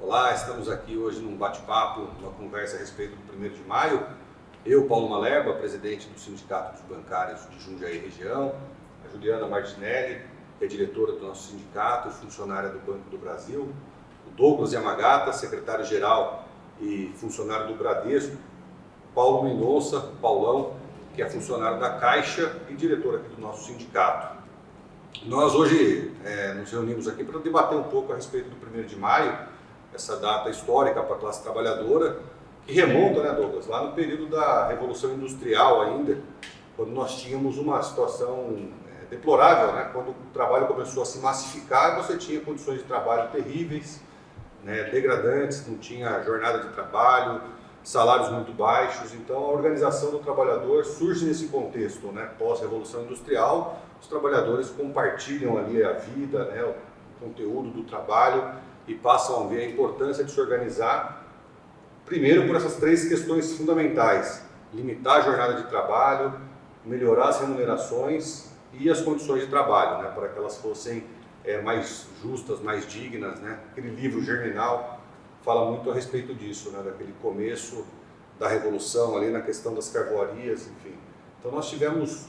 Olá, estamos aqui hoje num bate-papo, uma conversa a respeito do 1º de maio. Eu, Paulo Malherba, presidente do Sindicato dos Bancários de Jundiaí Região, a Juliana Martinelli, que é diretora do nosso sindicato e funcionária do Banco do Brasil, o Douglas Yamagata, secretário-geral e funcionário do Bradesco, Paulo Mendonça, Paulão, que é funcionário da Caixa e diretor aqui do nosso sindicato. Nós hoje nos reunimos aqui para debater um pouco a respeito do 1º de maio, essa data histórica para a classe trabalhadora, que remonta, né, Douglas, lá no período da Revolução Industrial ainda, quando nós tínhamos uma situação deplorável, né, quando o trabalho começou a se massificar, você tinha condições de trabalho terríveis, né, degradantes, não tinha jornada de trabalho, salários muito baixos. Então a organização do trabalhador surge nesse contexto, né, pós-Revolução Industrial. Os trabalhadores compartilham ali a vida, né, o conteúdo do trabalho e passam a ver a importância de se organizar, primeiro por essas 3 questões fundamentais: limitar a jornada de trabalho, melhorar as remunerações e as condições de trabalho, né, para que elas fossem mais justas, mais dignas, né. Aquele livro Germinal fala muito a respeito disso, né, daquele começo da Revolução ali na questão das carvoarias, enfim. Então nós tivemos,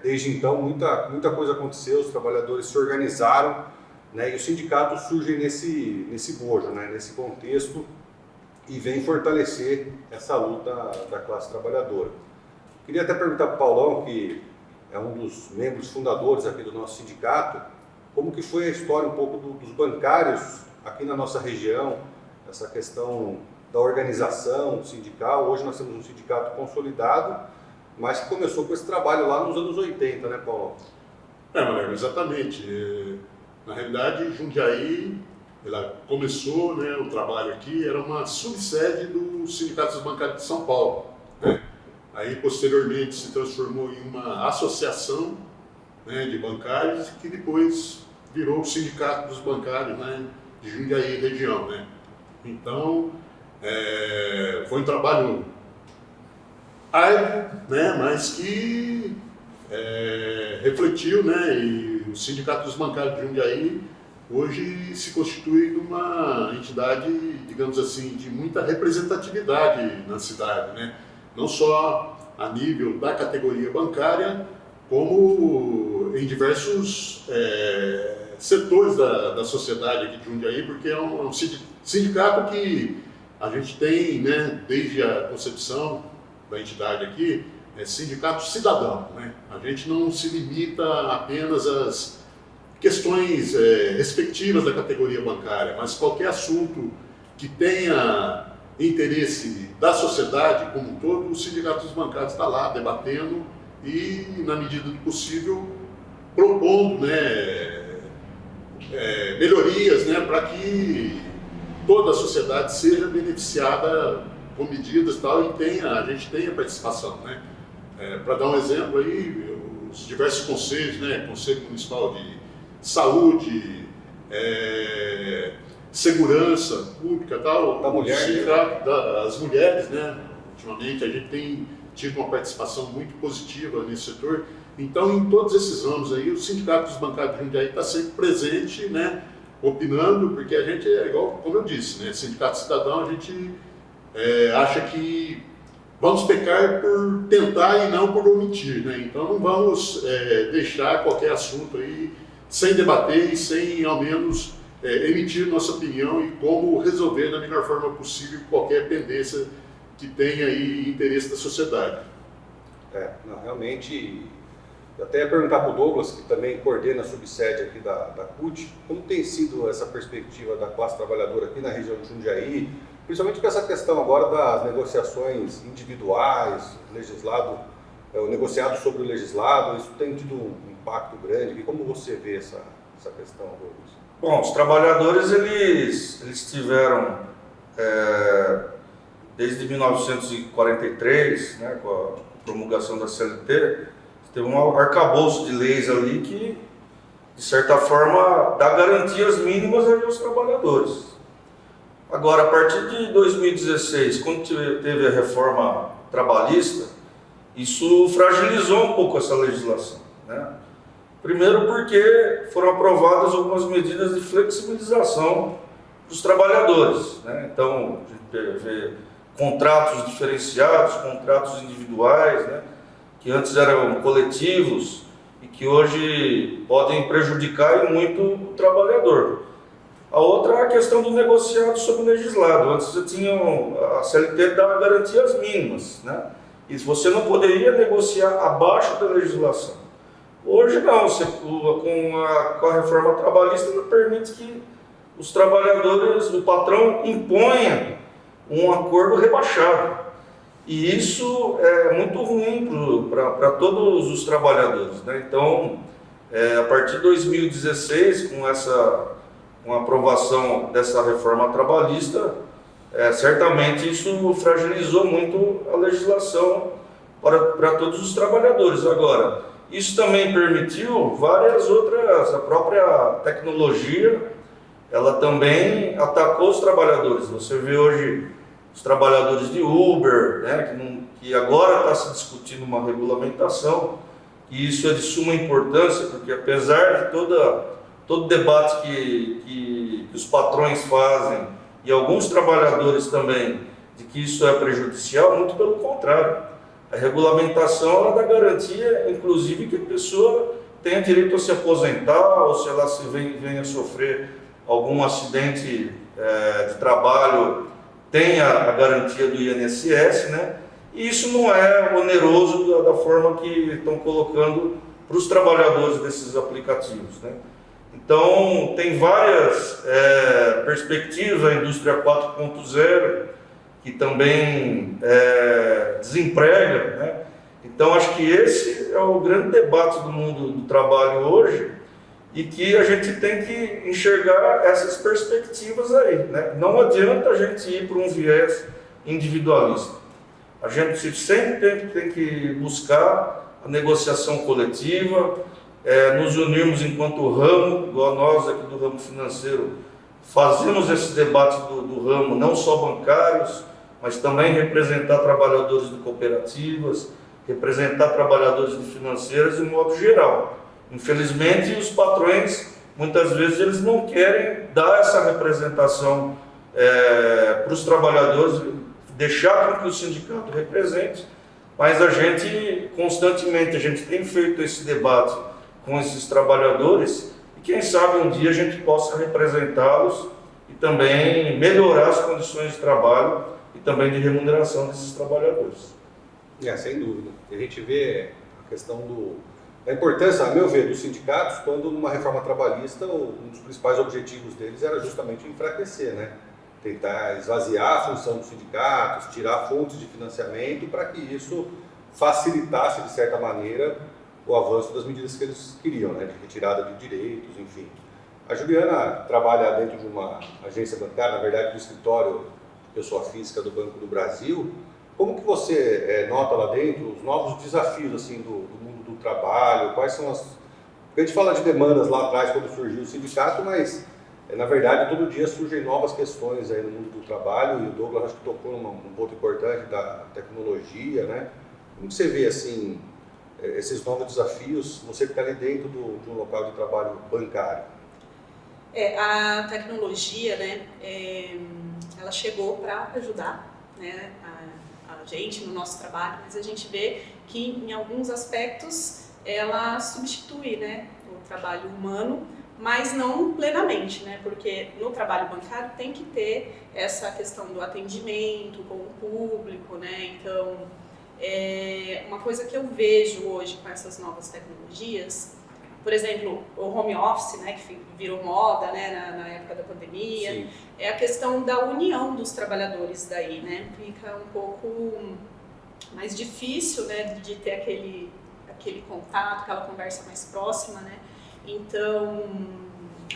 desde então, muita coisa aconteceu, os trabalhadores se organizaram, né, e o sindicato surge nesse bojo, né, nesse contexto, e vem fortalecer essa luta da classe trabalhadora. Queria até perguntar para o Paulão, que é um dos membros fundadores aqui do nosso sindicato, como que foi a história um pouco dos bancários aqui na nossa região, essa questão da organização sindical. Hoje nós temos um sindicato consolidado, mas que começou com esse trabalho lá nos anos 80, né, Paulo? Malério, exatamente. Na realidade, Jundiaí, ela começou, né, o trabalho aqui, era uma subsede do Sindicato dos Bancários de São Paulo, né? Aí, posteriormente, se transformou em uma associação, né, de bancários, que depois virou o Sindicato dos Bancários, né, de Jundiaí região, né? Então, foi um trabalho árduo, né, mas que refletiu, né, e o Sindicato dos Bancários de Jundiaí hoje se constitui numa entidade, digamos assim, de muita representatividade na cidade, né? Não só a nível da categoria bancária, como em diversos setores da sociedade aqui de Jundiaí, porque é um sindicato que a gente tem, né, desde a concepção da entidade aqui, sindicato cidadão, né? A gente não se limita apenas às questões respectivas da categoria bancária, mas qualquer assunto que tenha interesse da sociedade como um todo, o Sindicato dos Bancários está lá debatendo e, na medida do possível, propondo, né, melhorias, né, para que toda a sociedade seja beneficiada com medidas e tal, e a gente tenha participação, né? Para dar um exemplo aí, os diversos conselhos, né, Conselho Municipal de Saúde, Segurança Pública, tal, da mulher, as mulheres, né? Ultimamente a gente tem tido uma participação muito positiva nesse setor. Então, em todos esses anos aí, o Sindicato dos Bancários de Jundiaí está sempre presente, né, opinando, porque a gente é igual, como eu disse, né, Sindicato Cidadão, a gente acha que vamos pecar por tentar e não por omitir, né? Então não vamos deixar qualquer assunto aí sem debater e sem, ao menos, emitir nossa opinião e como resolver da melhor forma possível qualquer pendência que tenha aí interesse da sociedade. Não, realmente, eu até ia perguntar para o Douglas, que também coordena a subsede aqui da CUT, como tem sido essa perspectiva da classe trabalhadora aqui na região de Jundiaí, principalmente com essa questão agora das negociações individuais, o negociado sobre o legislado. Isso tem tido um impacto grande. E como você vê essa questão, Douglas? Bom, os trabalhadores, eles tiveram, desde 1943, né, com a promulgação da CLT, teve um arcabouço de leis ali que, de certa forma, dá garantias mínimas ali aos trabalhadores. Agora, a partir de 2016, quando teve a reforma trabalhista, isso fragilizou um pouco essa legislação, né? Primeiro porque foram aprovadas algumas medidas de flexibilização os trabalhadores, né? Então, a gente vê contratos diferenciados, contratos individuais, né? Que antes eram coletivos e que hoje podem prejudicar e muito o trabalhador. A outra é a questão do negociado sobre o legislado. Antes você tinha a CLT dava garantias mínimas, né? E você não poderia negociar abaixo da legislação. Hoje não, com a reforma trabalhista não permite que os trabalhadores, o patrão imponha um acordo rebaixado. E isso é muito ruim para todos os trabalhadores, né? Então, a partir de 2016, com a aprovação dessa reforma trabalhista, certamente isso fragilizou muito a legislação para todos os trabalhadores. Agora, isso também permitiu várias outras, a própria tecnologia, ela também atacou os trabalhadores. Você vê hoje os trabalhadores de Uber, né, que agora está se discutindo uma regulamentação, e isso é de suma importância, porque apesar de todo debate que os patrões fazem, e alguns trabalhadores também, de que isso é prejudicial, muito pelo contrário. A regulamentação ela dá garantia, inclusive, que a pessoa tenha direito a se aposentar, ou se ela venha a sofrer algum acidente de trabalho, tenha a garantia do INSS, né? E isso não é oneroso da forma que estão colocando para os trabalhadores desses aplicativos, né? Então, tem várias perspectivas, a indústria 4.0, que também desemprega, né? Então, acho que esse é o grande debate do mundo do trabalho hoje, e que a gente tem que enxergar essas perspectivas aí, né? Não adianta a gente ir para um viés individualista. A gente sempre tem que buscar a negociação coletiva, nos unirmos enquanto ramo, igual nós aqui do ramo financeiro, fazemos esse debate do ramo, não só bancários, mas também representar trabalhadores de cooperativas, representar trabalhadores de financeiras de modo geral. Infelizmente, os patrões, muitas vezes, eles não querem dar essa representação para os trabalhadores, deixar com que o sindicato represente, mas a gente, constantemente, a gente tem feito esse debate com esses trabalhadores, e quem sabe um dia a gente possa representá-los e também melhorar as condições de trabalho e também de remuneração desses trabalhadores. Sem dúvida. A gente vê a questão da importância, a meu ver, dos sindicatos, quando numa reforma trabalhista, um dos principais objetivos deles era justamente enfraquecer, né? Tentar esvaziar a função dos sindicatos, tirar fontes de financiamento para que isso facilitasse, de certa maneira, o avanço das medidas que eles queriam, né? De retirada de direitos, enfim. A Juliana trabalha dentro de uma agência bancária, na verdade, do escritório de pessoa física do Banco do Brasil. Como que você nota lá dentro os novos desafios assim, do mundo do trabalho? Quais são Porque a gente fala de demandas lá atrás, quando surgiu o sindicato, mas, na verdade, todo dia surgem novas questões aí no mundo do trabalho, e o Douglas acho que tocou num ponto importante da tecnologia, né? Como que você vê, assim, esses novos desafios, você que está ali dentro de um local de trabalho bancário? A tecnologia, né, ela chegou para ajudar, né, a gente no nosso trabalho, mas a gente vê que em alguns aspectos ela substitui, né, o trabalho humano, mas não plenamente, né, porque no trabalho bancário tem que ter essa questão do atendimento com o público, né, então uma coisa que eu vejo hoje com essas novas tecnologias, por exemplo, o home office, né, que virou moda, né, na época da pandemia. Sim. É a questão da união dos trabalhadores daí, né? Fica um pouco mais difícil, né, de ter aquele contato, aquela conversa mais próxima, né? Então,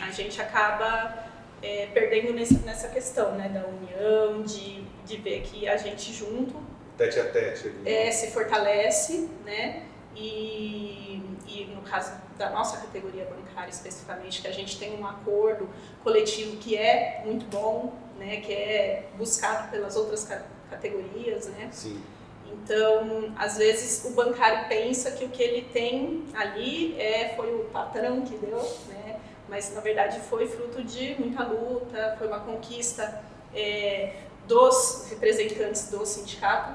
a gente acaba perdendo nessa questão, né, da união, de ver que a gente junto tete a tete se fortalece, né? E no caso da nossa categoria bancária especificamente, que a gente tem um acordo coletivo que é muito bom, né, que é buscado pelas outras categorias, né? Sim. Então, às vezes o bancário pensa que o que ele tem ali foi o patrão que deu, né? mas na verdade foi fruto de muita luta, foi uma conquista dos representantes do sindicato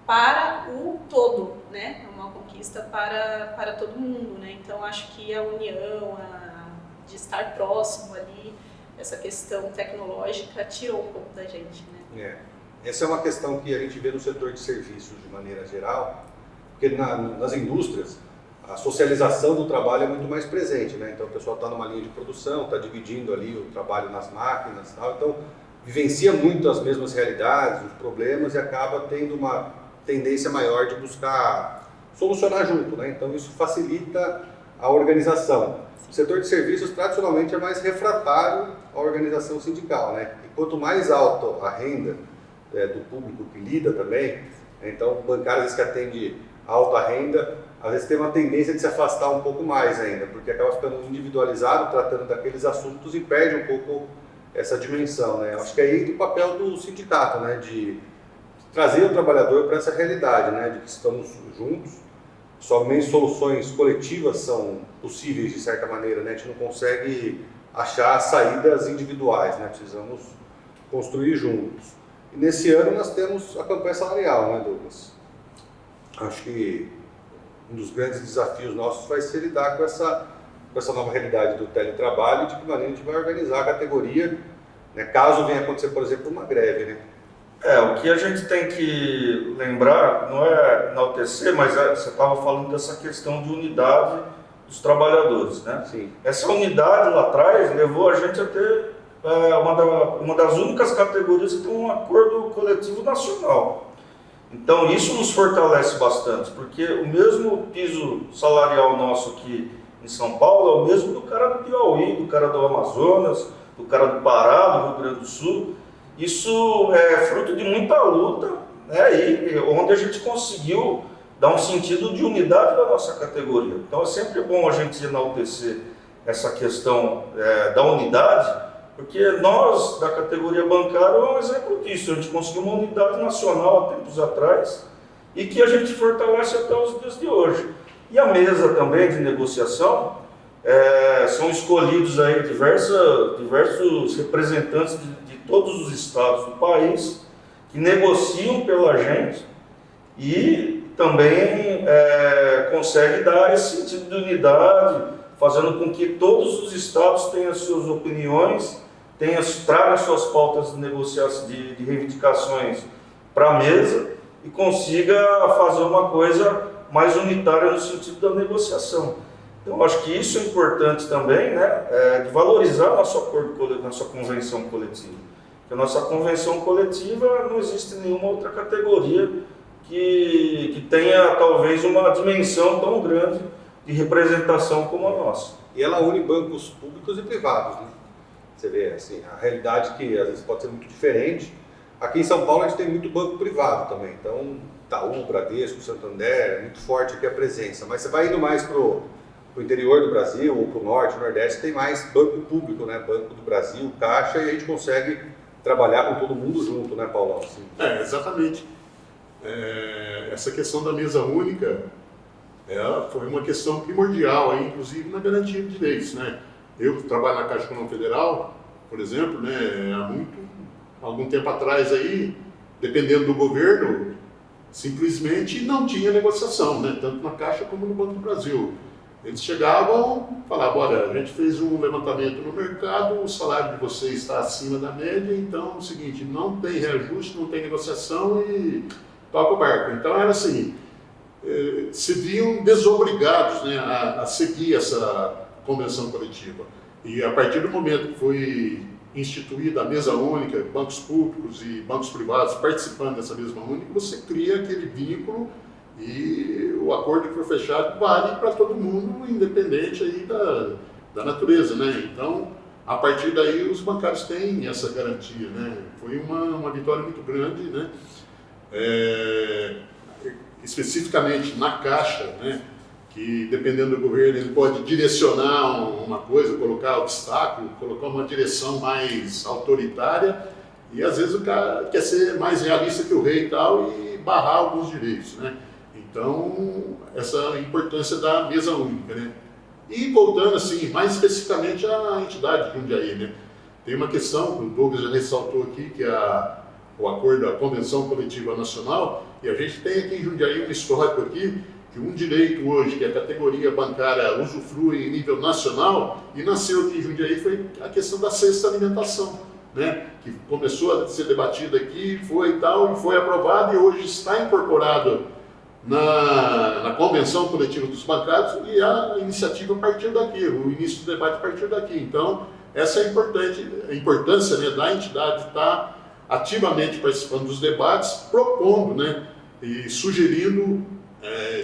para o todo, né? É uma conquista para todo mundo, né? Então acho que a união, de estar próximo ali, essa questão tecnológica tirou um pouco da gente, né? Essa é uma questão que a gente vê no setor de serviços de maneira geral, porque nas indústrias a socialização do trabalho é muito mais presente, né? Então o pessoal está numa linha de produção, está dividindo ali o trabalho nas máquinas e tal, então vivencia muito as mesmas realidades, os problemas e acaba tendo uma tendência maior de buscar solucionar junto, né? Então isso facilita a organização. O setor de serviços tradicionalmente é mais refratário à organização sindical, né? E quanto mais alta a renda do público que lida também, então o bancário às vezes que atende alta renda, às vezes tem uma tendência de se afastar um pouco mais ainda, porque acaba ficando individualizado, tratando daqueles assuntos e perde um pouco essa dimensão, né? Acho que aí do papel do sindicato, né? De trazer o trabalhador para essa realidade, né? De que estamos juntos, somente soluções coletivas são possíveis de certa maneira, né? A gente não consegue achar saídas individuais, né? Precisamos construir juntos. E nesse ano nós temos a campanha salarial, né, Douglas? Acho que um dos grandes desafios nossos vai ser lidar com essa nova realidade do teletrabalho e de que maneira a gente vai organizar a categoria, né, caso venha acontecer, por exemplo, uma greve, né? O que a gente tem que lembrar, não é enaltecer, mas você estava falando dessa questão de unidade dos trabalhadores, né? Sim. Essa unidade lá atrás levou a gente a ter uma das únicas categorias que tem um acordo coletivo nacional. Então isso nos fortalece bastante, porque o mesmo piso salarial nosso aqui em São Paulo é o mesmo do cara do Piauí, do cara do Amazonas, do cara do Pará, do Rio Grande do Sul. Isso é fruto de muita luta, né, e onde a gente conseguiu dar um sentido de unidade da nossa categoria. Então é sempre bom a gente enaltecer essa questão da unidade, porque nós, da categoria bancária, é um exemplo disso. A gente conseguiu uma unidade nacional há tempos atrás e que a gente fortalece até os dias de hoje. E a mesa também de negociação, são escolhidos aí diversos representantes de todos os estados do país que negociam pela gente e também consegue dar esse sentido de unidade, fazendo com que todos os estados tenham as suas opiniões, tragam suas pautas de negociação, de reivindicações para a mesa e consiga fazer uma coisa mais unitária no sentido da negociação. Então, acho que isso é importante também, né, de valorizar nosso acordo, nossa convenção coletiva. Porque a nossa convenção coletiva não existe nenhuma outra categoria que tenha talvez uma dimensão tão grande de representação como a nossa. E ela une bancos públicos e privados, né? Você vê, assim, a realidade que às vezes pode ser muito diferente. Aqui em São Paulo a gente tem muito banco privado também, então Itaú, Bradesco, Santander, é muito forte aqui a presença. Mas você vai indo mais para o interior do Brasil, ou para o norte, nordeste, tem mais banco público, né? Banco do Brasil, Caixa, e a gente consegue trabalhar com todo mundo junto, né, Paulão? Assim. Exatamente. Essa questão da mesa única foi uma questão primordial, inclusive na garantia de direitos, né? Eu trabalho na Caixa Econômica Federal, por exemplo, né, há algum tempo atrás aí, dependendo do governo, simplesmente não tinha negociação, né, tanto na Caixa como no Banco do Brasil. Eles chegavam, falavam, olha, a gente fez um levantamento no mercado, o salário de vocês está acima da média, então é o seguinte, não tem reajuste, não tem negociação e toca o barco. Então era assim, se viam desobrigados, né, a seguir essa convenção coletiva. E a partir do momento que foi instituída a mesa única, bancos públicos e bancos privados participando dessa mesma única, você cria aquele vínculo e o acordo que foi fechado vale para todo mundo, independente aí da natureza, né? Então, a partir daí, os bancários têm essa garantia, né? Foi uma vitória muito grande, né? Especificamente na Caixa, né? Que dependendo do governo ele pode direcionar uma coisa, colocar obstáculo, colocar uma direção mais autoritária e às vezes o cara quer ser mais realista que o rei e tal e barrar alguns direitos, né? Então, essa importância da mesa única, né? E voltando assim, mais especificamente à entidade de Jundiaí, né? Tem uma questão que o Douglas já ressaltou aqui, que é o acordo da Convenção Coletiva Nacional, e a gente tem aqui em Jundiaí um histórico aqui, que um direito hoje, que a categoria bancária usufrui em nível nacional, e nasceu aqui em Jundiaí, foi a questão da cesta alimentação, né? Que começou a ser debatida aqui, foi aprovado e hoje está incorporado na Convenção Coletiva dos Bancários, e a iniciativa partiu daqui, o início do debate partiu daqui. Então, essa é a importância, né, da entidade estar ativamente participando dos debates, propondo, né, e sugerindo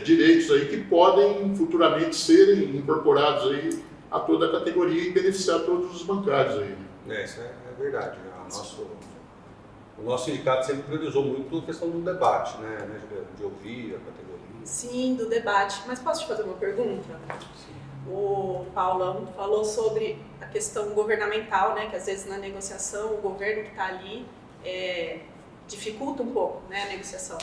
direitos aí que podem futuramente serem incorporados aí a toda a categoria e beneficiar todos os bancários aí. Isso é verdade. O nosso sindicato sempre priorizou muito a questão do debate, né, Juliana? De ouvir a categoria. Sim, do debate. Mas posso te fazer uma pergunta? Sim. O Paulão falou sobre a questão governamental, né, que às vezes na negociação o governo que está ali dificulta um pouco, né, a negociação.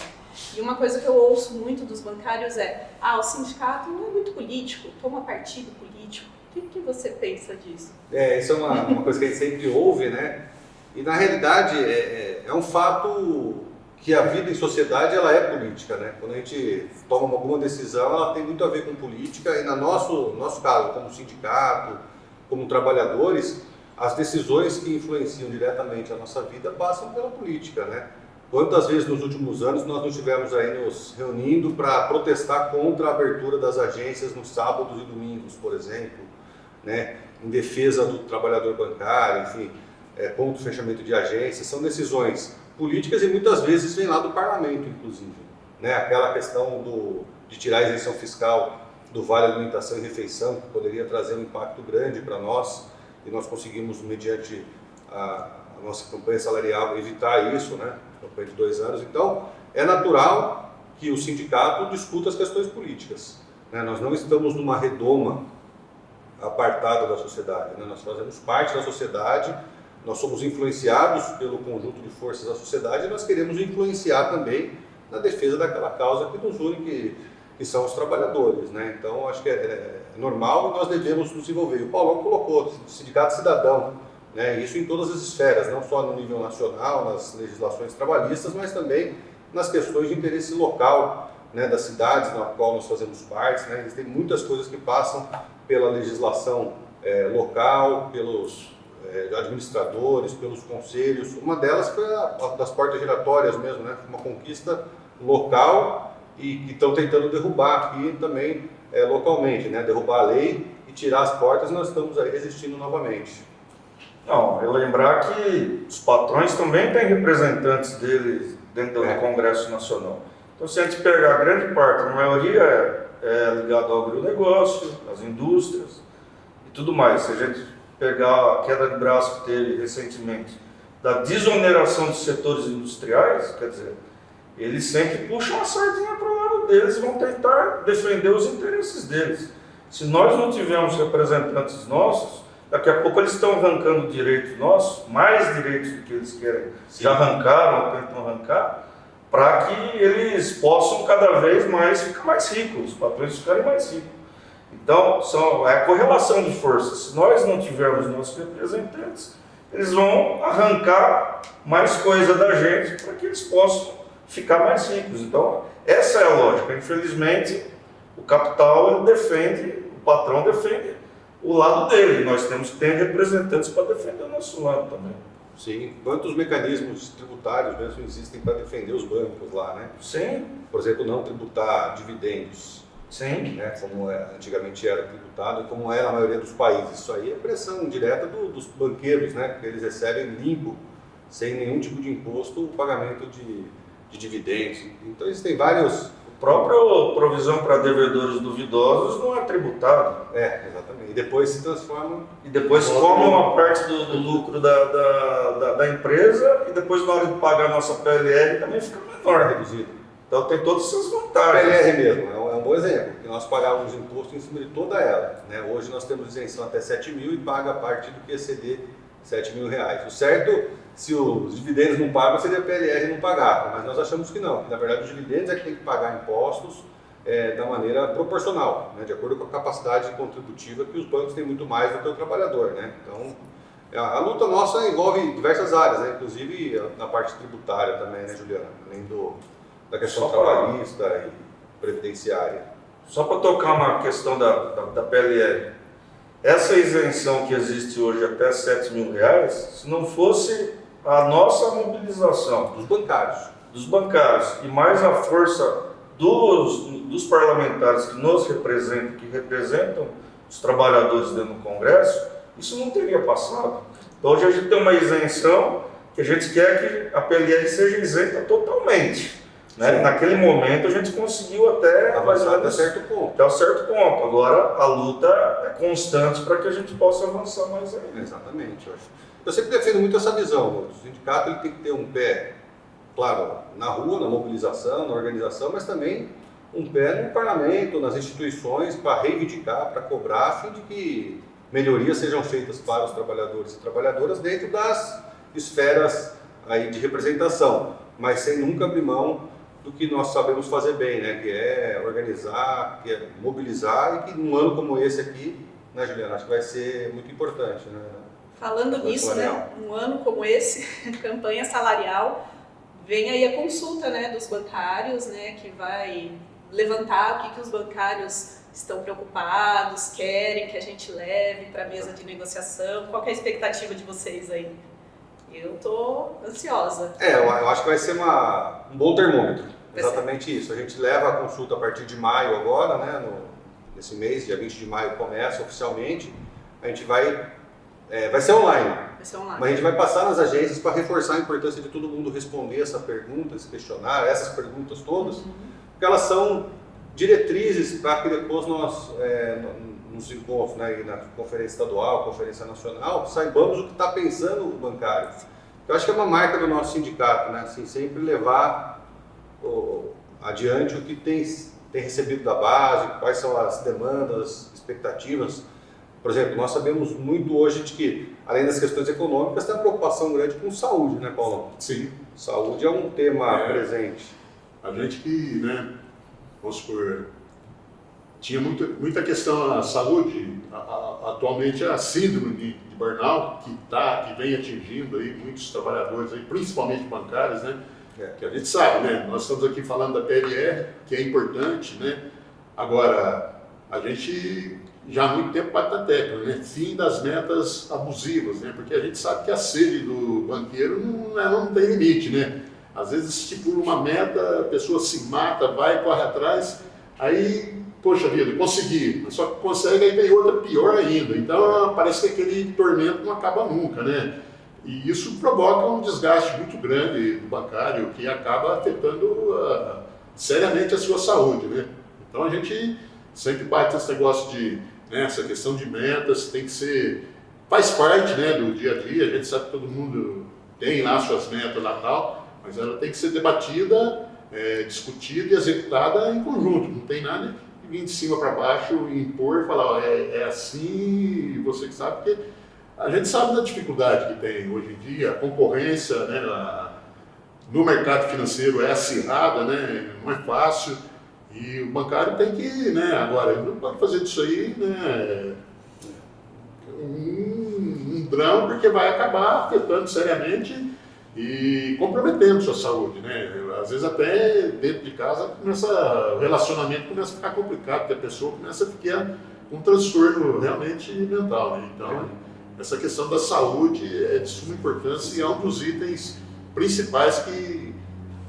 E uma coisa que eu ouço muito dos bancários é: o sindicato não é muito político, toma partido político. O que você pensa disso? Isso é uma coisa que a gente sempre ouve, né? E na realidade é um fato que a vida em sociedade ela é política, né? Quando a gente toma alguma decisão, ela tem muito a ver com política, e no nosso caso, como sindicato, como trabalhadores, as decisões que influenciam diretamente a nossa vida passam pela política, né? Quantas vezes nos últimos anos nós não estivemos aí nos reunindo para protestar contra a abertura das agências nos sábados e domingos, por exemplo, né? Em defesa do trabalhador bancário, enfim, contra o fechamento de agências. São decisões políticas e muitas vezes vem lá do parlamento, inclusive, né? Aquela questão de tirar a isenção fiscal do Vale Alimentação e Refeição, que poderia trazer um impacto grande para nós, e nós conseguimos, mediante a nossa campanha salarial, evitar isso, né? Campanha de 2 anos. Então, é natural que o sindicato discuta as questões políticas, né? Nós não estamos numa redoma apartada da sociedade, né? Nós fazemos parte da sociedade, nós somos influenciados pelo conjunto de forças da sociedade, e nós queremos influenciar também na defesa daquela causa que nos une, que são os trabalhadores, né? Então, acho que é normal, e nós devemos nos envolver. O Paulão colocou o sindicato cidadão, né? Isso em todas as esferas, não só no nível nacional, nas legislações trabalhistas, mas também nas questões de interesse local, né, das cidades na qual nós fazemos parte, né? Existem muitas coisas que passam pela legislação local, pelos administradores, pelos conselhos. Uma delas foi a das portas giratórias mesmo, né? Uma conquista local e que estão tentando derrubar aqui também localmente, né? Derrubar a lei e tirar as portas, nós estamos aí resistindo novamente. Não, eu lembrar que os patrões também têm representantes deles dentro do Congresso Nacional. Então, se a gente pegar a grande parte, a maioria é ligada ao agronegócio, às indústrias e tudo mais. Se a gente pegar a queda de braço que teve recentemente da desoneração dos setores industriais, quer dizer, eles sempre puxam a sardinha para o lado deles e vão tentar defender os interesses deles. Se nós não tivermos representantes nossos, daqui a pouco eles estão arrancando direitos nossos, mais direitos do que eles querem. Já arrancaram ou tentam arrancar, para que eles possam cada vez mais ficar mais ricos, os patrões ficarem mais ricos. Então, é a correlação de forças. Se nós não tivermos nossos representantes, eles vão arrancar mais coisa da gente para que eles possam ficar mais ricos. Então, essa é a lógica. Infelizmente, o capital ele defende, o patrão defende o lado dele. Nós temos que ter representantes para defender o nosso lado também. Sim, quantos mecanismos tributários mesmo existem para defender os bancos lá, né? Sim. Por exemplo, não tributar dividendos. Sim. Né, como antigamente era tributado e como é na maioria dos países. Isso aí é pressão direta dos banqueiros, né, porque eles recebem limpo, sem nenhum tipo de imposto, o pagamento de dividendos. Então existem vários... O próprio provisão para devedores duvidosos não é tributado. Exatamente. E depois se transforma... E depois comem uma parte do lucro da empresa, e depois na hora de pagar a nossa PLR também fica menor, reduzido. Então tem todas essas A vantagens. PLR mesmo, é um bom exemplo, porque nós pagávamos imposto em cima de toda ela, né? Hoje nós temos isenção até 7 mil e paga a partir do que exceder 7 mil reais. O certo, se os dividendos não pagam, seria a PLR não pagar, mas nós achamos que não, que na verdade os dividendos é que tem que pagar impostos, da maneira proporcional, né, de acordo com a capacidade contributiva que os bancos têm muito mais do que o trabalhador, né? Então, a luta nossa envolve diversas áreas, né, inclusive na parte tributária também, né, Juliana? Além da questão trabalhista e previdenciária. Só para tocar uma questão da PLR, essa isenção que existe hoje até R$7.000, se não fosse a nossa mobilização dos bancários e mais a força dos parlamentares que nos representam, que representam os trabalhadores dentro do Congresso, isso não teria passado. Então hoje a gente tem uma isenção que a gente quer que a PLR seja isenta totalmente. Né? Naquele momento a gente conseguiu até avançar até certo ponto. Até um certo ponto. Agora a luta é constante para que a gente possa avançar mais ainda. Exatamente. Eu sempre defendo muito essa visão. O sindicato ele tem que ter um pé, claro, na rua, na mobilização, na organização, mas também um pé no parlamento, nas instituições, para reivindicar, para cobrar, a fim de que melhorias sejam feitas para os trabalhadores e trabalhadoras dentro das esferas aí de representação, mas sem nunca abrir mão do que nós sabemos fazer bem, né? Que é organizar, que é mobilizar, e que num ano como esse aqui, né, Juliana, acho que vai ser muito importante, né? Falando nisso, né, um ano como esse, campanha salarial, vem aí a consulta, né, dos bancários, né, que vai levantar o que os bancários estão preocupados, querem que a gente leve para a mesa de negociação. Qual que é a expectativa de vocês aí? Eu estou ansiosa. Eu acho que vai ser um bom termômetro. Exatamente isso. A gente leva a consulta a partir de maio agora, né, nesse mês, dia 20 de maio começa oficialmente. A gente vai ser online. Vai ser online. Mas a gente vai passar nas agências para reforçar a importância de todo mundo responder essa pergunta, esse questionário, essas perguntas todas, porque elas são diretrizes para que depois nós, nos encontros, né, na conferência estadual, conferência nacional, saibamos o que está pensando o bancário. Eu acho que é uma marca do nosso sindicato, né, assim, sempre levar adiante o que tem recebido da base, quais são as demandas, expectativas. Por exemplo, nós sabemos muito hoje de que, além das questões econômicas, tem uma preocupação grande com saúde, né, Paulo? Sim. Saúde é um tema presente. A gente que, né, vamos supor, tinha muita questão da saúde, atualmente a síndrome de burnout, que vem atingindo aí muitos trabalhadores, aí, principalmente bancários, né? Que a gente sabe, né? Nós estamos aqui falando da PLR, que é importante, né? Agora, a gente já há muito tempo bate na tecla, né? Fim das metas abusivas, né? Porque a gente sabe que a sede do banqueiro não tem limite, né? Às vezes estipula uma meta, a pessoa se mata, corre atrás, aí, poxa vida, consegui, só que consegue, aí vem outra pior ainda. Então parece que aquele tormento não acaba nunca, né? E isso provoca um desgaste muito grande do bancário, que acaba afetando seriamente a sua saúde, né? Então a gente sempre bate nesse negócio de, né, essa questão de metas, tem que ser, faz parte, né, do dia a dia, a gente sabe que todo mundo tem lá suas metas lá e tal, mas ela tem que ser debatida, discutida e executada em conjunto, não tem nada de vir de cima para baixo, impor e falar, é assim, você que sabe, porque a gente sabe da dificuldade que tem hoje em dia, a concorrência, né, no mercado financeiro é acirrada, né, não é fácil, e o bancário tem que, né, agora, ele não pode fazer disso aí, né, um drama, porque vai acabar afetando seriamente e comprometendo sua saúde, né? Às vezes até dentro de casa o relacionamento começa a ficar complicado, porque a pessoa começa a ficar com um transtorno realmente mental, né? Então, essa questão da saúde é de suma importância e é um dos itens principais que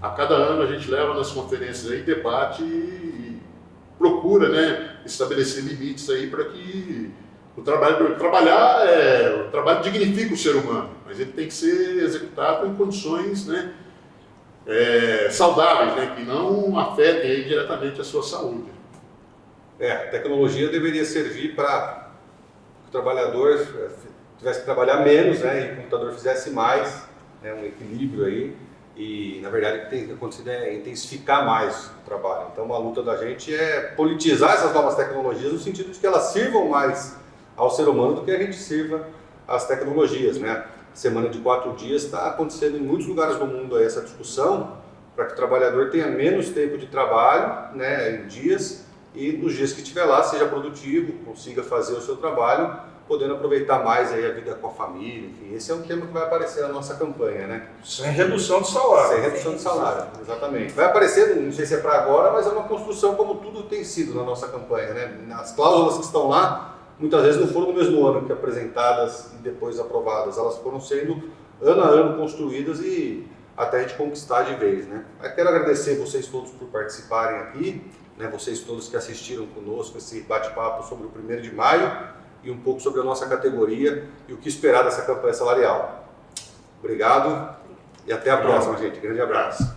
a cada ano a gente leva nas conferências aí, debate e procura, né, estabelecer limites aí para que o trabalho dignifica o ser humano, mas ele tem que ser executado em condições, né, saudáveis, né, que não afetem aí diretamente a sua saúde. A tecnologia deveria servir para que o trabalhador tivesse que trabalhar menos, né, e o computador fizesse mais, né, um equilíbrio aí, e na verdade o que tem que acontecer é intensificar mais o trabalho. Então a luta da gente é politizar essas novas tecnologias no sentido de que elas sirvam mais ao ser humano do que a gente sirva às tecnologias, né? Semana de 4 dias está acontecendo em muitos lugares do mundo aí essa discussão, para que o trabalhador tenha menos tempo de trabalho, né, em dias, e nos dias que estiver lá seja produtivo, consiga fazer o seu trabalho, podendo aproveitar mais aí a vida com a família, enfim. Esse é um tema que vai aparecer na nossa campanha, né? Sem redução de salário. Sem redução de salário, exatamente. Vai aparecer, não sei se é para agora, mas é uma construção como tudo tem sido na nossa campanha, né? As cláusulas que estão lá, muitas vezes não foram no mesmo ano que apresentadas e depois aprovadas, elas foram sendo ano a ano construídas e até a gente conquistar de vez, né? Eu quero agradecer vocês todos por participarem aqui, né? Vocês todos que assistiram conosco esse bate-papo sobre o 1º de maio e um pouco sobre a nossa categoria e o que esperar dessa campanha salarial. Obrigado e até a próxima, gente. Grande abraço.